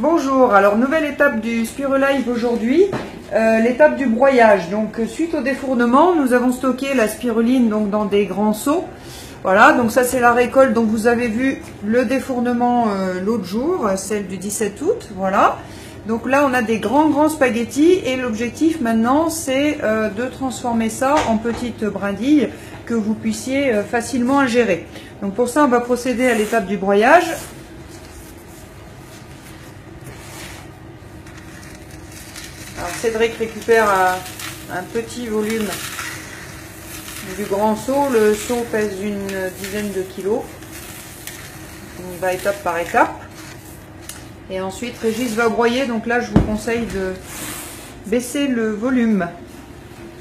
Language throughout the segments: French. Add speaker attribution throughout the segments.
Speaker 1: Bonjour, alors nouvelle étape du Spirolive aujourd'hui, l'étape du broyage. Donc suite au défournement, nous avons stocké la spiruline donc, dans des grands seaux. Voilà, donc ça c'est la récolte, donc vous avez vu le défournement l'autre jour, celle du 17 août, voilà. Donc là on a des grands spaghettis et l'objectif maintenant c'est de transformer ça en petites brindilles que vous puissiez facilement ingérer. Donc pour ça on va procéder à l'étape du broyage. Alors Cédric récupère un petit volume du grand seau. Le seau pèse une dizaine de kilos. On va étape par étape. Et ensuite Régis va broyer. Donc là je vous conseille de baisser le volume.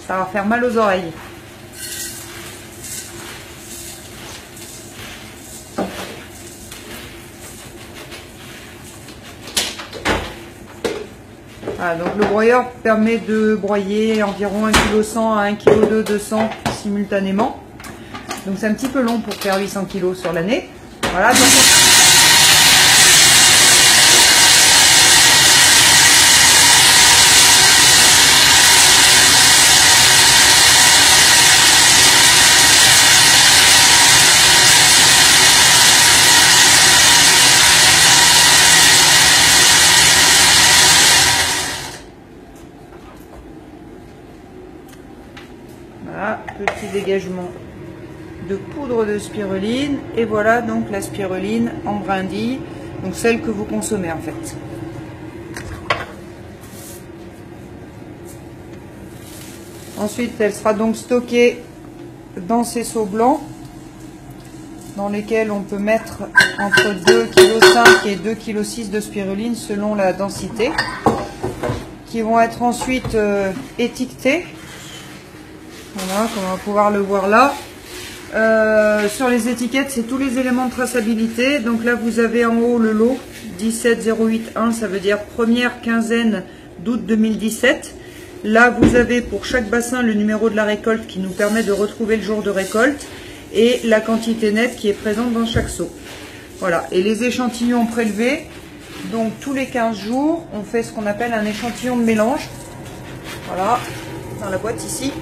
Speaker 1: Ça va faire mal aux oreilles. Voilà, donc le broyeur permet de broyer environ 1,1 kg à 1,2 kg 200 simultanément. Donc c'est un petit peu long pour faire 800 kg sur l'année. Voilà, donc voilà, petit dégagement de poudre de spiruline et voilà donc la spiruline en brindilles, donc celle que vous consommez en fait. Ensuite elle sera donc stockée dans ces seaux blancs dans lesquels on peut mettre entre 2,5 kg et 2,6 kg de spiruline selon la densité, qui vont être ensuite étiquetés. Voilà, comme on va pouvoir le voir là. Sur les étiquettes, c'est tous les éléments de traçabilité. Donc là, vous avez en haut le lot 17081, ça veut dire première quinzaine d'août 2017. Là, vous avez pour chaque bassin le numéro de la récolte qui nous permet de retrouver le jour de récolte et la quantité nette qui est présente dans chaque seau. Voilà, et les échantillons prélevés, donc tous les 15 jours, on fait ce qu'on appelle un échantillon de mélange. Voilà, dans la boîte ici.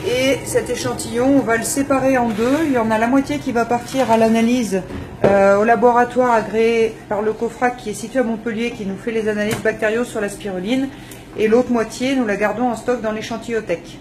Speaker 1: Et cet échantillon, on va le séparer en deux. Il y en a la moitié qui va partir à l'analyse au laboratoire agréé par le COFRAC qui est situé à Montpellier, qui nous fait les analyses bactériaux sur la spiruline. Et l'autre moitié, nous la gardons en stock dans l'échantillothèque.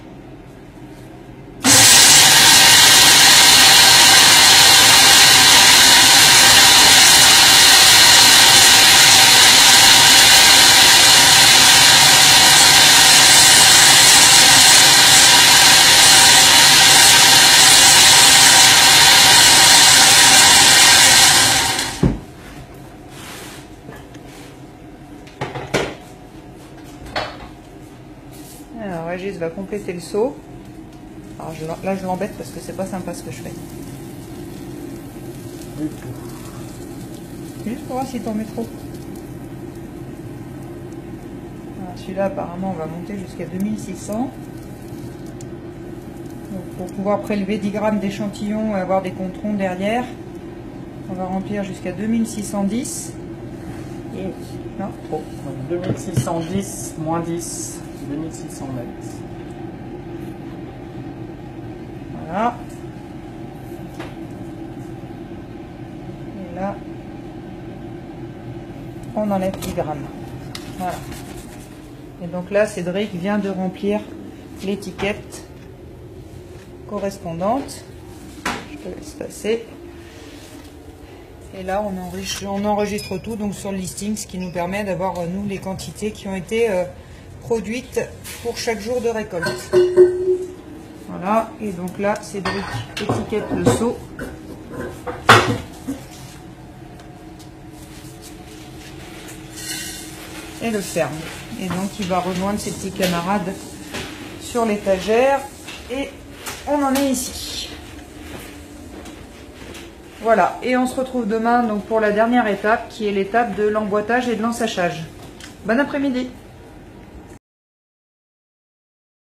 Speaker 1: Alors Régis va compléter le seau. Alors là je l'embête parce que c'est pas sympa ce que je fais. Juste pour voir s'il t'en met trop. Celui-là apparemment on va monter jusqu'à 2600. Donc, pour pouvoir prélever 10 grammes d'échantillons et avoir des comptes ronds derrière, on va remplir jusqu'à 2610. Et non, trop.
Speaker 2: Donc 2610 moins 10. 2600 mètres.
Speaker 1: Voilà. Et là, on enlève 10 grammes. Voilà. Et donc là, Cédric vient de remplir l'étiquette correspondante. Je te laisse passer. Et là, on enregistre tout donc sur le listing, ce qui nous permet d'avoir, nous, les quantités qui ont été produites pour chaque jour de récolte. Voilà, et donc là, Cédric étiquette le seau. Et le ferme. Et donc, il va rejoindre ses petits camarades sur l'étagère. Et on en est ici. Voilà, et on se retrouve demain donc, pour la dernière étape, qui est l'étape de l'emboîtage et de l'ensachage. Bon après-midi.